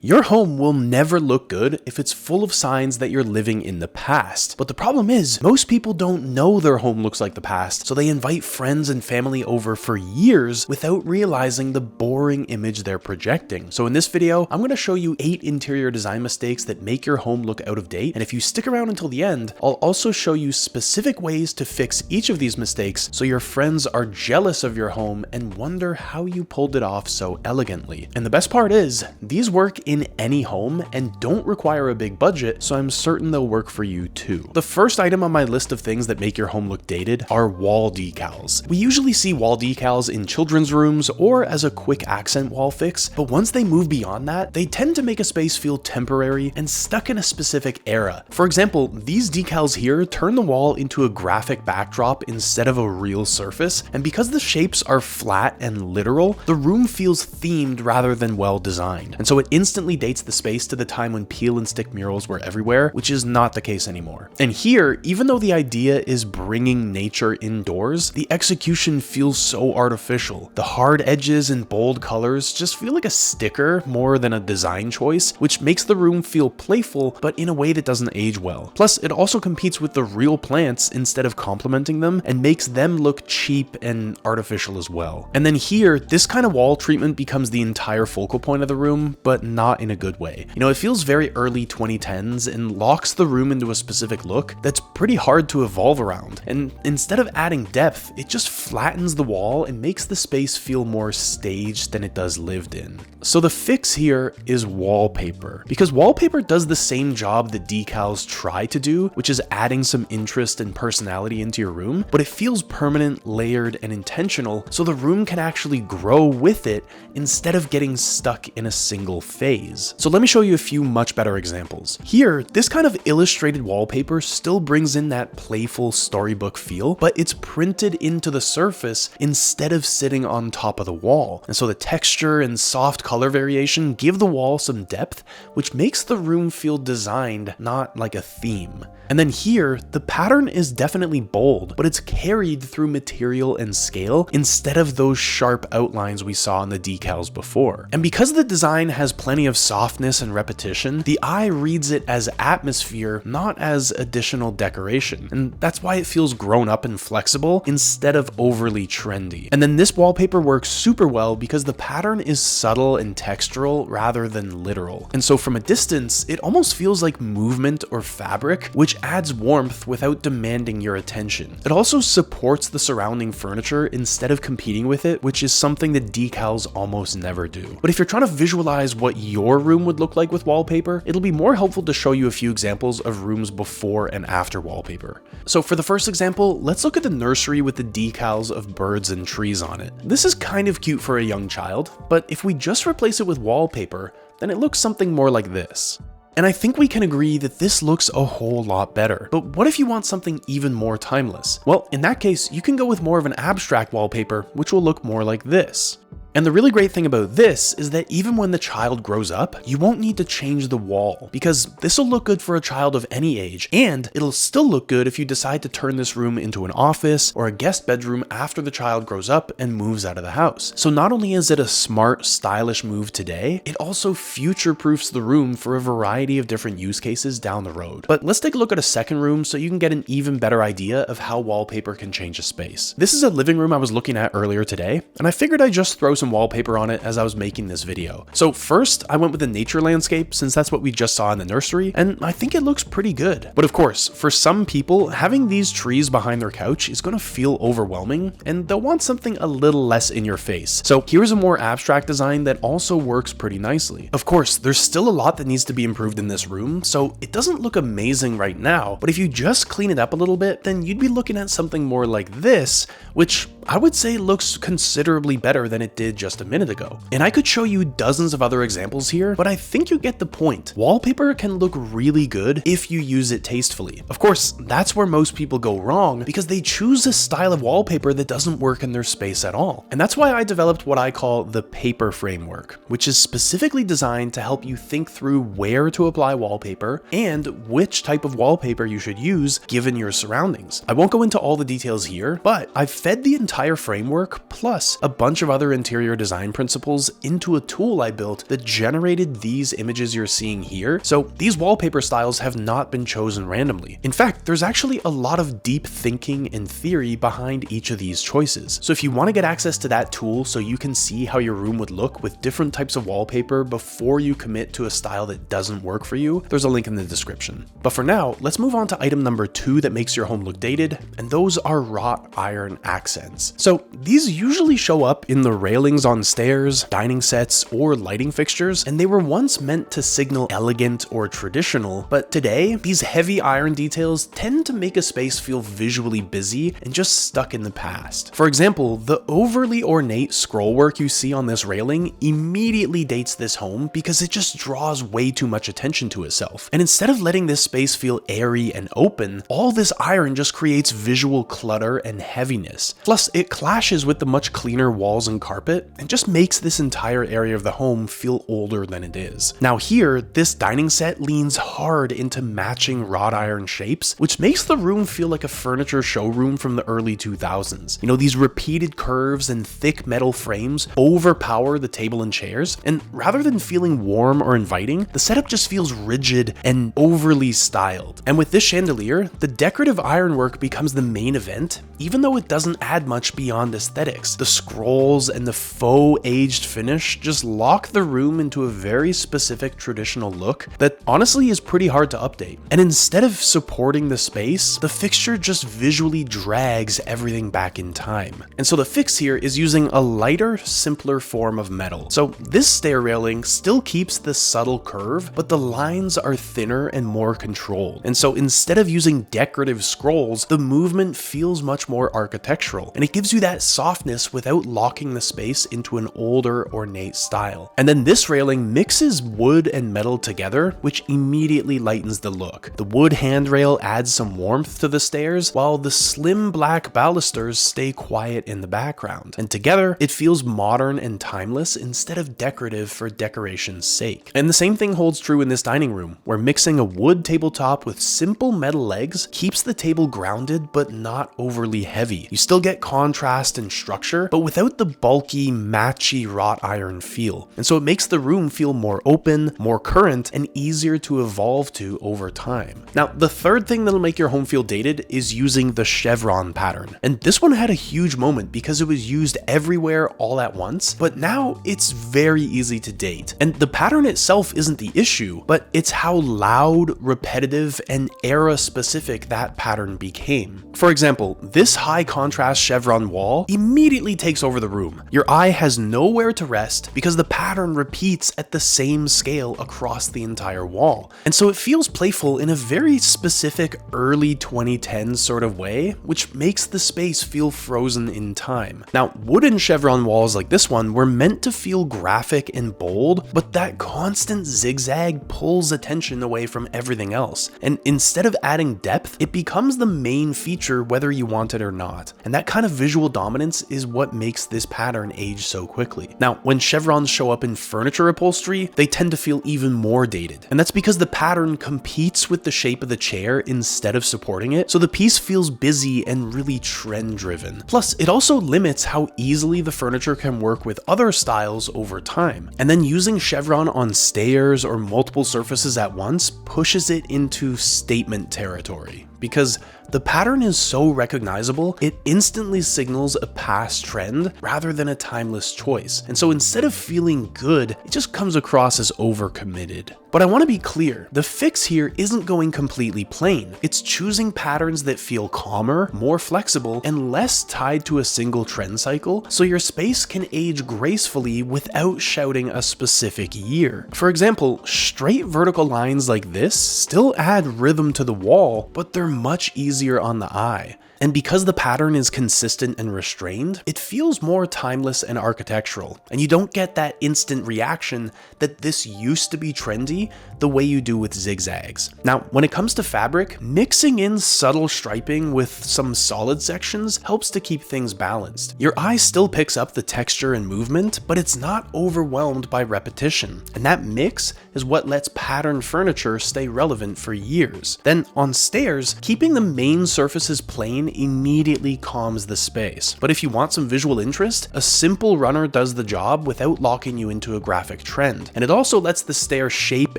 Your home will never look good if it's full of signs that you're living in the past. But the problem is, most people don't know their home looks like the past, so they invite friends and family over for years without realizing the boring image they're projecting. So in this video, I'm going to show you 8 interior design mistakes that make your home look out of date, and if you stick around until the end, I'll also show you specific ways to fix each of these mistakes so your friends are jealous of your home and wonder how you pulled it off so elegantly. And the best part is, these work in any home and don't require a big budget, so I'm certain they'll work for you too. The first item on my list of things that make your home look dated are wall decals. We usually see wall decals in children's rooms or as a quick accent wall fix, but once they move beyond that, they tend to make a space feel temporary and stuck in a specific era. For example, these decals here turn the wall into a graphic backdrop instead of a real surface, and because the shapes are flat and literal, the room feels themed rather than well designed. And so it instantly dates the space to the time when peel and stick murals were everywhere, which is not the case anymore. And here, even though the idea is bringing nature indoors, the execution feels so artificial. The hard edges and bold colors just feel like a sticker more than a design choice, which makes the room feel playful, but in a way that doesn't age well. Plus, it also competes with the real plants instead of complementing them and makes them look cheap and artificial as well. And then here, this kind of wall treatment becomes the entire focal point of the room, but not in a good way. You know, it feels very early 2010s and locks the room into a specific look that's pretty hard to evolve around. And instead of adding depth, it just flattens the wall and makes the space feel more staged than it does lived in. So the fix here is wallpaper, because wallpaper does the same job that decals try to do, which is adding some interest and personality into your room, but it feels permanent, layered, and intentional, so the room can actually grow with it instead of getting stuck in a single phase. So let me show you a few much better examples. Here, this kind of illustrated wallpaper still brings in that playful storybook feel, but it's printed into the surface instead of sitting on top of the wall. And so the texture and soft color variation give the wall some depth, which makes the room feel designed, not like a theme. And then here, the pattern is definitely bold, but it's carried through material and scale instead of those sharp outlines we saw in the decals before. And because the design has plenty of softness and repetition, the eye reads it as atmosphere, not as additional decoration. And that's why it feels grown up and flexible instead of overly trendy. And then this wallpaper works super well because the pattern is subtle and textural rather than literal. And so from a distance, it almost feels like movement or fabric, which adds warmth without demanding your attention. It also supports the surrounding furniture instead of competing with it, which is something that decals almost never do. But if you're trying to visualize what your room would look like with wallpaper, it'll be more helpful to show you a few examples of rooms before and after wallpaper. So for the first example, let's look at the nursery with the decals of birds and trees on it. This is kind of cute for a young child, but if we just replace it with wallpaper, then it looks something more like this. And I think we can agree that this looks a whole lot better. But what if you want something even more timeless? Well, in that case, you can go with more of an abstract wallpaper, which will look more like this. And the really great thing about this is that even when the child grows up, you won't need to change the wall, because this will look good for a child of any age, and it'll still look good if you decide to turn this room into an office or a guest bedroom after the child grows up and moves out of the house. So not only is it a smart, stylish move today, it also future-proofs the room for a variety of different use cases down the road. But let's take a look at a second room so you can get an even better idea of how wallpaper can change a space. This is a living room I was looking at earlier today, and I figured I'd just throw some wallpaper on it as I was making this video. So first, I went with the nature landscape since that's what we just saw in the nursery, and I think it looks pretty good. But of course, for some people, having these trees behind their couch is going to feel overwhelming, and they'll want something a little less in your face. So here's a more abstract design that also works pretty nicely. Of course, there's still a lot that needs to be improved in this room, so it doesn't look amazing right now, but if you just clean it up a little bit, then you'd be looking at something more like this, which I would say looks considerably better than it did just a minute ago. And I could show you dozens of other examples here, but I think you get the point. Wallpaper can look really good if you use it tastefully. Of course, that's where most people go wrong because they choose a style of wallpaper that doesn't work in their space at all. And that's why I developed what I call the paper framework, which is specifically designed to help you think through where to apply wallpaper and which type of wallpaper you should use given your surroundings. I won't go into all the details here, but I've fed the entire entire framework, plus a bunch of other interior design principles into a tool I built that generated these images you're seeing here. So these wallpaper styles have not been chosen randomly. In fact, there's actually a lot of deep thinking and theory behind each of these choices. So if you want to get access to that tool so you can see how your room would look with different types of wallpaper before you commit to a style that doesn't work for you, there's a link in the description. But for now, let's move on to item number 2 that makes your home look dated, and those are wrought iron accents. So these usually show up in the railings on stairs, dining sets, or lighting fixtures, and they were once meant to signal elegant or traditional, but today, these heavy iron details tend to make a space feel visually busy and just stuck in the past. For example, the overly ornate scrollwork you see on this railing immediately dates this home because it just draws way too much attention to itself. And instead of letting this space feel airy and open, all this iron just creates visual clutter and heaviness. Plus, it clashes with the much cleaner walls and carpet and just makes this entire area of the home feel older than it is. Now here, this dining set leans hard into matching wrought iron shapes, which makes the room feel like a furniture showroom from the early 2000s. You know, these repeated curves and thick metal frames overpower the table and chairs, and rather than feeling warm or inviting, the setup just feels rigid and overly styled. And with this chandelier, the decorative ironwork becomes the main event, even though it doesn't add much beyond aesthetics. The scrolls and the faux aged finish just lock the room into a very specific traditional look that honestly is pretty hard to update. And instead of supporting the space, the fixture just visually drags everything back in time. And so the fix here is using a lighter, simpler form of metal. So this stair railing still keeps the subtle curve, but the lines are thinner and more controlled. And so instead of using decorative scrolls, the movement feels much more architectural, and it gives you that softness without locking the space into an older, ornate style. And then this railing mixes wood and metal together, which immediately lightens the look. The wood handrail adds some warmth to the stairs, while the slim black balusters stay quiet in the background. And together, it feels modern and timeless instead of decorative for decoration's sake. And the same thing holds true in this dining room, where mixing a wood tabletop with simple metal legs keeps the table grounded but not overly heavy. You still get contrast and structure, but without the bulky, matchy wrought iron feel. And so it makes the room feel more open, more current, and easier to evolve to over time. Now, the third thing that'll make your home feel dated is using the chevron pattern. And this one had a huge moment because it was used everywhere all at once, but now it's very easy to date. And the pattern itself isn't the issue, but it's how loud, repetitive, and era-specific that pattern became. For example, this high contrast chevron wall immediately takes over the room. Your eye has nowhere to rest because the pattern repeats at the same scale across the entire wall. And so it feels playful in a very specific early 2010s sort of way, which makes the space feel frozen in time. Now, wooden chevron walls like this one were meant to feel graphic and bold, but that constant zigzag pulls attention away from everything else. And instead of adding depth, it becomes the main feature whether you want it or not. And that kind of visual dominance is what makes this pattern age so quickly. Now, when chevrons show up in furniture upholstery, they tend to feel even more dated. And that's because the pattern competes with the shape of the chair instead of supporting it, so the piece feels busy and really trend-driven. Plus, it also limits how easily the furniture can work with other styles over time. And then using chevron on stairs or multiple surfaces at once pushes it into statement territory. Because the pattern is so recognizable, it instantly signals a past trend rather than a timeless choice. And so instead of feeling good, it just comes across as overcommitted. But I want to be clear, the fix here isn't going completely plain. It's choosing patterns that feel calmer, more flexible, and less tied to a single trend cycle, so your space can age gracefully without shouting a specific year. For example, straight vertical lines like this still add rhythm to the wall, but they're much easier on the eye. And because the pattern is consistent and restrained, it feels more timeless and architectural, and you don't get that instant reaction that this used to be trendy the way you do with zigzags. Now, when it comes to fabric, mixing in subtle striping with some solid sections helps to keep things balanced. Your eye still picks up the texture and movement, but it's not overwhelmed by repetition, and that mix is what lets patterned furniture stay relevant for years. Then on stairs, keeping the main surfaces plain shine immediately calms the space. But if you want some visual interest, a simple runner does the job without locking you into a graphic trend. And it also lets the stair shape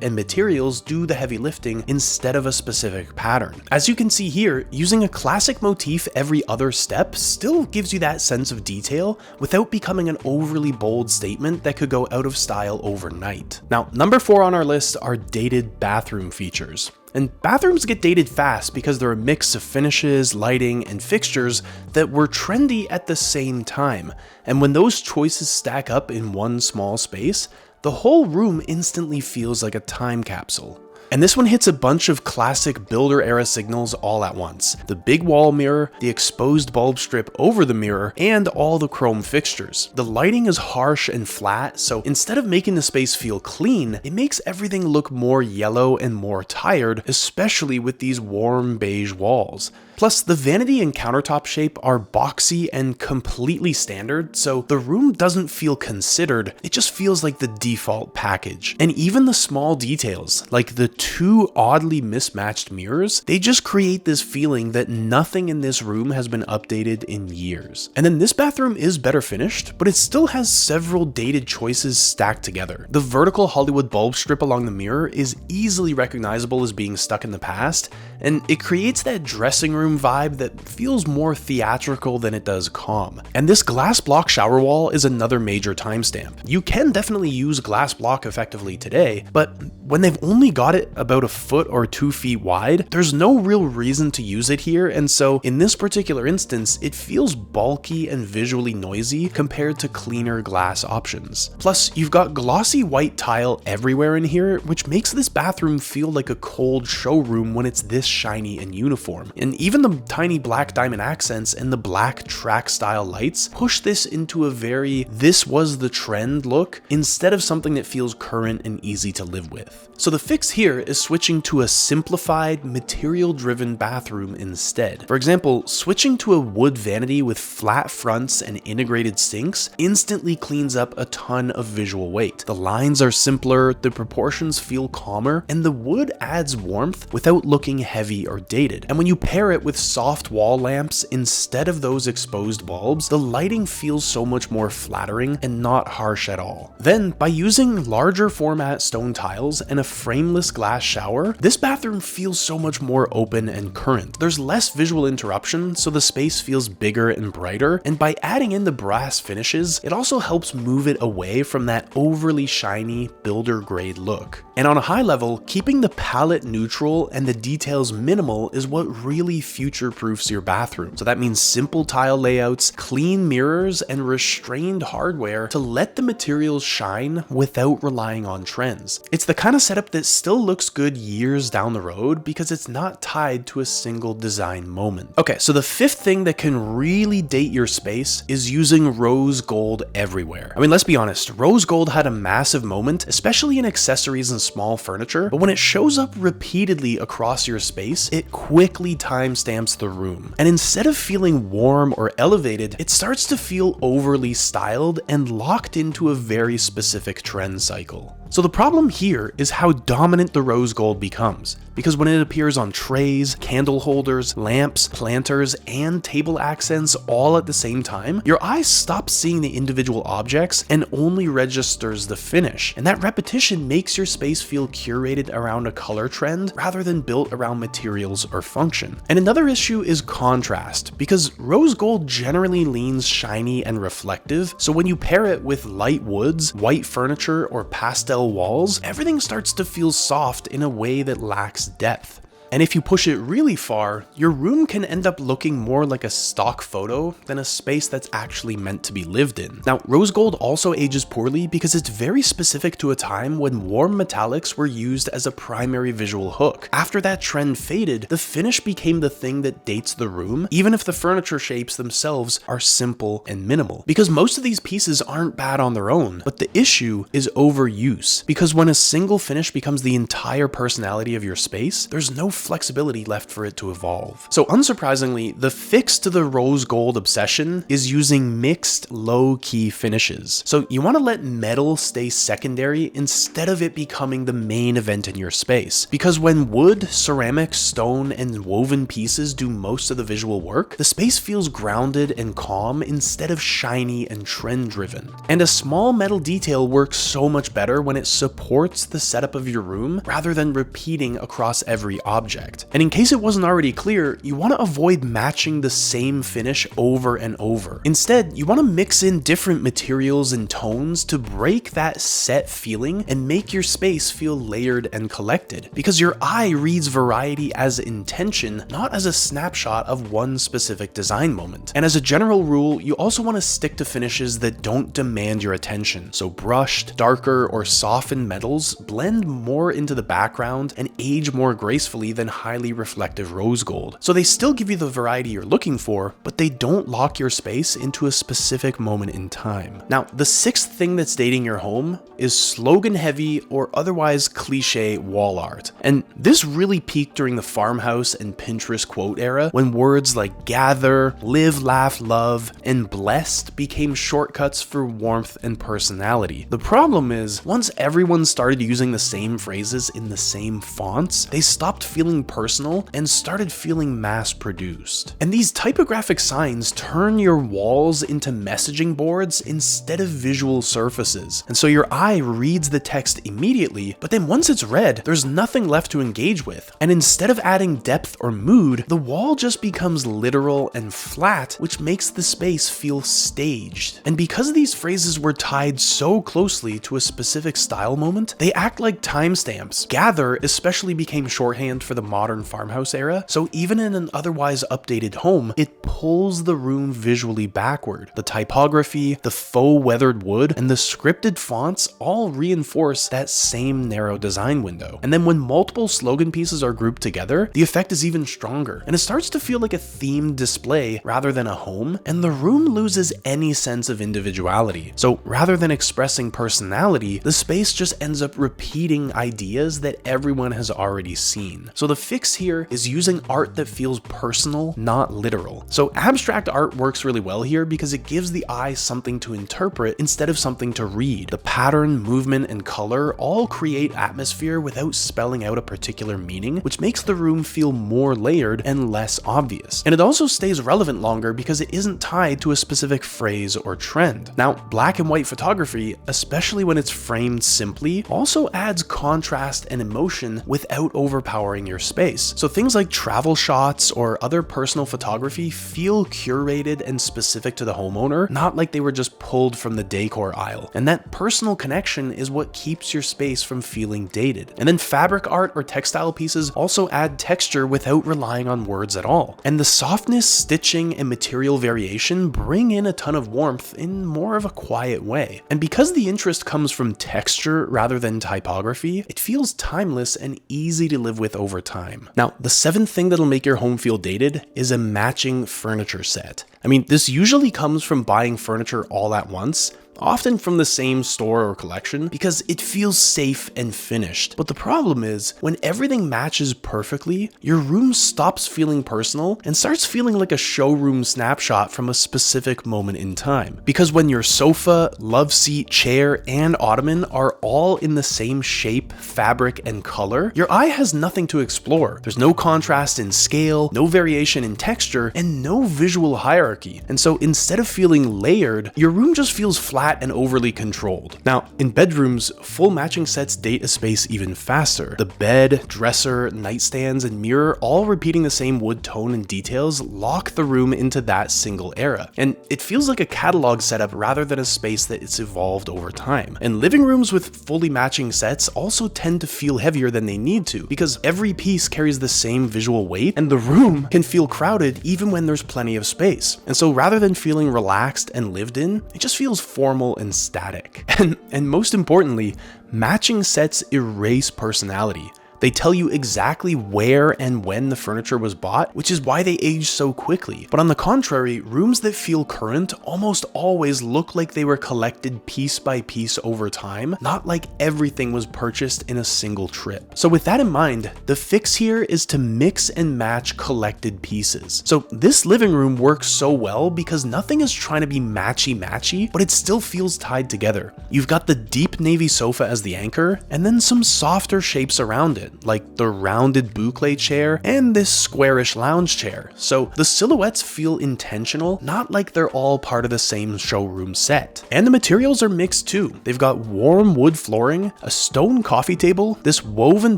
and materials do the heavy lifting instead of a specific pattern. As you can see here, using a classic motif every other step still gives you that sense of detail without becoming an overly bold statement that could go out of style overnight. Now, number 4 on our list are dated bathroom features. And bathrooms get dated fast because they're a mix of finishes, lighting, and fixtures that were trendy at the same time. And when those choices stack up in one small space, the whole room instantly feels like a time capsule. And this one hits a bunch of classic builder era signals all at once. The big wall mirror, the exposed bulb strip over the mirror, and all the chrome fixtures. The lighting is harsh and flat, so instead of making the space feel clean, it makes everything look more yellow and more tired, especially with these warm beige walls. Plus, the vanity and countertop shape are boxy and completely standard, so the room doesn't feel considered, it just feels like the default package. And even the small details, like the 2 oddly mismatched mirrors, they just create this feeling that nothing in this room has been updated in years. And then this bathroom is better finished, but it still has several dated choices stacked together. The vertical Hollywood bulb strip along the mirror is easily recognizable as being stuck in the past, and it creates that dressing room vibe that feels more theatrical than it does calm. And this glass block shower wall is another major timestamp. You can definitely use glass block effectively today, but when they've only got it about a foot or 2 feet wide, there's no real reason to use it here, and so in this particular instance, it feels bulky and visually noisy compared to cleaner glass options. Plus, you've got glossy white tile everywhere in here, which makes this bathroom feel like a cold showroom when it's this shiny and uniform. And even the tiny black diamond accents and the black track style lights push this into a very "this was the trend" look instead of something that feels current and easy to live with. So the fix here is switching to a simplified, material-driven bathroom instead. For example, switching to a wood vanity with flat fronts and integrated sinks instantly cleans up a ton of visual weight. The lines are simpler, the proportions feel calmer, and the wood adds warmth without looking heavy or dated. And when you pair it with soft wall lamps instead of those exposed bulbs, the lighting feels so much more flattering and not harsh at all. Then, by using larger format stone tiles and a frameless glass shower, this bathroom feels so much more open and current. There's less visual interruption, so the space feels bigger and brighter, and by adding in the brass finishes, it also helps move it away from that overly shiny builder grade look. And on a high level, keeping the palette neutral and the details minimal is what really future-proofs your bathroom. So that means simple tile layouts, clean mirrors, and restrained hardware to let the materials shine without relying on trends. It's the kind of setup that still looks good years down the road because it's not tied to a single design moment. Okay, so the 5th thing that can really date your space is using rose gold everywhere. I mean, let's be honest, rose gold had a massive moment, especially in accessories and small furniture, but when it shows up repeatedly across your space, it quickly timestamps the room. And instead of feeling warm or elevated, it starts to feel overly styled and locked into a very specific trend cycle. So the problem here is how dominant the rose gold becomes, because when it appears on trays, candle holders, lamps, planters, and table accents all at the same time, your eyes stop seeing the individual objects and only registers the finish. And that repetition makes your space feel curated around a color trend rather than built around materials or function. And another issue is contrast, because rose gold generally leans shiny and reflective, so when you pair it with light woods, white furniture, or pastel walls, everything starts to feel soft in a way that lacks depth. And if you push it really far, your room can end up looking more like a stock photo than a space that's actually meant to be lived in. Now, rose gold also ages poorly because it's very specific to a time when warm metallics were used as a primary visual hook. After that trend faded, the finish became the thing that dates the room, even if the furniture shapes themselves are simple and minimal. Because most of these pieces aren't bad on their own, but the issue is overuse. Because when a single finish becomes the entire personality of your space, there's no flexibility left for it to evolve. So unsurprisingly, the fix to the rose gold obsession is using mixed low-key finishes. So you want to let metal stay secondary instead of it becoming the main event in your space. Because when wood, ceramic, stone, and woven pieces do most of the visual work, the space feels grounded and calm instead of shiny and trend-driven. And a small metal detail works so much better when it supports the setup of your room rather than repeating across every object. And in case it wasn't already clear, you want to avoid matching the same finish over and over. Instead, you want to mix in different materials and tones to break that set feeling and make your space feel layered and collected, because your eye reads variety as intention, not as a snapshot of one specific design moment. And as a general rule, you also want to stick to finishes that don't demand your attention. So brushed, darker, or softened metals blend more into the background and age more gracefully than highly reflective rose gold. So they still give you the variety you're looking for, but they don't lock your space into a specific moment in time. Now, the sixth thing that's dating your home is slogan-heavy or otherwise cliche wall art. And this really peaked during the farmhouse and Pinterest quote era, when words like gather, live, laugh, love, and blessed became shortcuts for warmth and personality. The problem is, once everyone started using the same phrases in the same fonts, they stopped feeling personal and started feeling mass-produced. And these typographic signs turn your walls into messaging boards instead of visual surfaces. And so your eye reads the text immediately, but then once it's read, there's nothing left to engage with. And instead of adding depth or mood, the wall just becomes literal and flat, which makes the space feel staged. And because these phrases were tied so closely to a specific style moment, they act like timestamps. Gather especially became shorthand for the modern farmhouse era, so even in an otherwise updated home, it pulls the room visually backward. The typography, the faux weathered wood, and the scripted fonts all reinforce that same narrow design window. And then when multiple slogan pieces are grouped together, the effect is even stronger, and it starts to feel like a themed display rather than a home, and the room loses any sense of individuality. So rather than expressing personality, the space just ends up repeating ideas that everyone has already seen. So the fix here is using art that feels personal, not literal. So abstract art works really well here because it gives the eye something to interpret instead of something to read. The pattern, movement, and color all create atmosphere without spelling out a particular meaning, which makes the room feel more layered and less obvious. And it also stays relevant longer because it isn't tied to a specific phrase or trend. Now, black and white photography, especially when it's framed simply, also adds contrast and emotion without overpowering your space. So things like travel shots or other personal photography feel curated and specific to the homeowner, not like they were just pulled from the decor aisle. And that personal connection is what keeps your space from feeling dated. And then fabric art or textile pieces also add texture without relying on words at all. And the softness, stitching, and material variation bring in a ton of warmth in more of a quiet way. And because the interest comes from texture rather than typography, it feels timeless and easy to live with over time. Now, the seventh thing that'll make your home feel dated is a matching furniture set. I mean, this usually comes from buying furniture all at once, often from the same store or collection, because it feels safe and finished. But the problem is, when everything matches perfectly, your room stops feeling personal and starts feeling like a showroom snapshot from a specific moment in time. Because when your sofa, love seat, chair, and ottoman are all in the same shape, fabric, and color, your eye has nothing to explore. There's no contrast in scale, no variation in texture, and no visual hierarchy. And so instead of feeling layered, your room just feels flat and overly controlled. Now, in bedrooms, full matching sets date a space even faster. The bed, dresser, nightstands, and mirror, all repeating the same wood tone and details, lock the room into that single era. And it feels like a catalog setup rather than a space that it's evolved over time. And living rooms with fully matching sets also tend to feel heavier than they need to, because every piece carries the same visual weight, and the room can feel crowded even when there's plenty of space. And so rather than feeling relaxed and lived in, it just feels formal and static. And most importantly, matching sets erase personality. They tell you exactly where and when the furniture was bought, which is why they age so quickly. But on the contrary, rooms that feel current almost always look like they were collected piece by piece over time, not like everything was purchased in a single trip. So with that in mind, the fix here is to mix and match collected pieces. So this living room works so well because nothing is trying to be matchy-matchy, but it still feels tied together. You've got the deep navy sofa as the anchor, and then some softer shapes around it, like the rounded boucle chair and this squarish lounge chair. So the silhouettes feel intentional, not like they're all part of the same showroom set. And the materials are mixed too. They've got warm wood flooring, a stone coffee table, this woven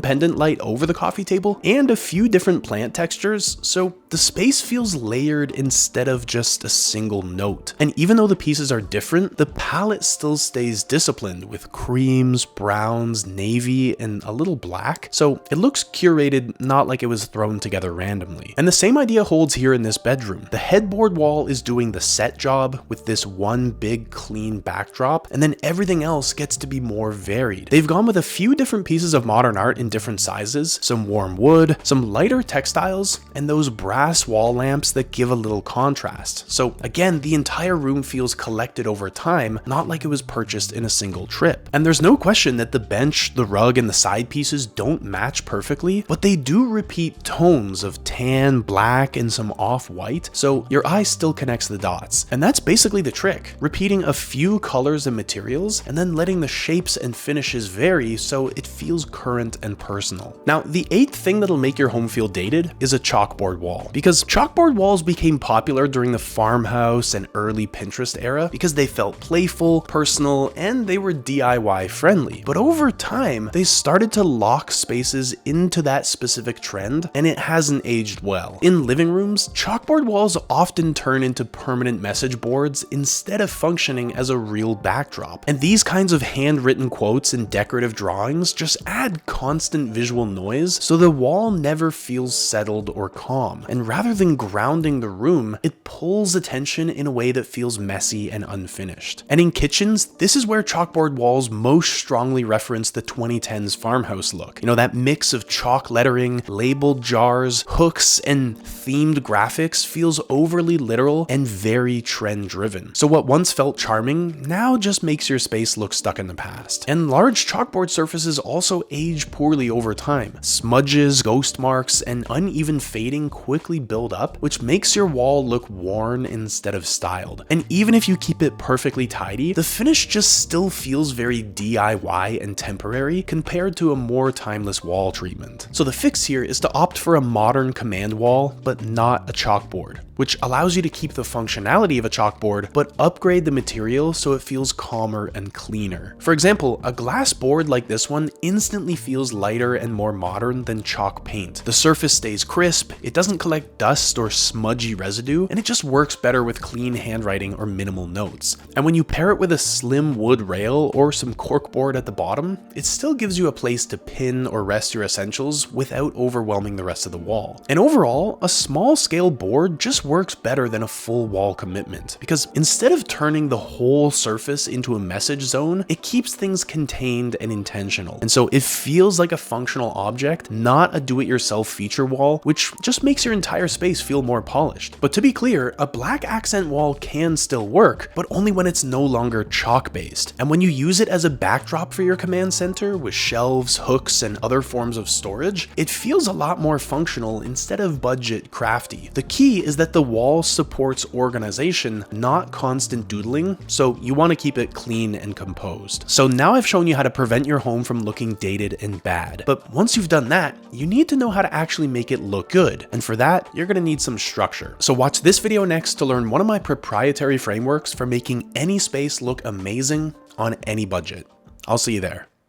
pendant light over the coffee table, and a few different plant textures, so the space feels layered instead of just a single note. And even though the pieces are different, the palette still stays disciplined with creams, browns, navy, and a little black, so it looks curated, not like it was thrown together randomly. And the same idea holds here in this bedroom. The headboard wall is doing the set job with this one big clean backdrop, and then everything else gets to be more varied. They've gone with a few different pieces of modern art in different sizes, some warm wood, some lighter textiles, and those brass wall lamps that give a little contrast. So again, the entire room feels collected over time, not like it was purchased in a single trip. And there's no question that the bench, the rug, and the side pieces don't match perfectly, but they do repeat tones of tan, black, and some off-white, so your eye still connects the dots. And that's basically the trick, repeating a few colors and materials, and then letting the shapes and finishes vary so it feels current and personal. Now, the eighth thing that'll make your home feel dated is a chalkboard wall, because chalkboard walls became popular during the farmhouse and early Pinterest era because they felt playful, personal, and they were DIY friendly. But over time, they started to lock spaces into that specific trend, and it hasn't aged well. In living rooms, chalkboard walls often turn into permanent message boards instead of functioning as a real backdrop. And these kinds of handwritten quotes and decorative drawings just add constant visual noise, so the wall never feels settled or calm. And rather than grounding the room, it pulls attention in a way that feels messy and unfinished. And in kitchens, this is where chalkboard walls most strongly reference the 2010s farmhouse look. You know, that mix of chalk lettering, labeled jars, hooks, and themed graphics feels overly literal and very trend-driven. So what once felt charming now just makes your space look stuck in the past. And large chalkboard surfaces also age poorly over time. Smudges, ghost marks, and uneven fading quickly build up, which makes your wall look worn instead of styled. And even if you keep it perfectly tidy, the finish just still feels very DIY and temporary compared to a more timeless wall treatment. So the fix here is to opt for a modern command wall, but not a chalkboard, which allows you to keep the functionality of a chalkboard, but upgrade the material so it feels calmer and cleaner. For example, a glass board like this one instantly feels lighter and more modern than chalk paint. The surface stays crisp, it doesn't collect dust or smudgy residue, and it just works better with clean handwriting or minimal notes. And when you pair it with a slim wood rail or some corkboard at the bottom, it still gives you a place to pin or rest your essentials without overwhelming the rest of the wall. And overall, a small scale board just works better than a full wall commitment, because instead of turning the whole surface into a message zone, it keeps things contained and intentional. And so it feels like a functional object, not a do-it-yourself feature wall, which just makes your entire space feel more polished. But to be clear, a black accent wall can still work, but only when it's no longer chalk-based. And when you use it as a backdrop for your command center with shelves, hooks, and other forms of storage, it feels a lot more functional instead of budget crafty. The key is that the wall supports organization, not constant doodling, so you want to keep it clean and composed. So now I've shown you how to prevent your home from looking dated and bad. But once you've done that, you need to know how to actually make it look good. And for that, you're going to need some structure. So watch this video next to learn one of my proprietary frameworks for making any space look amazing on any budget. I'll see you there.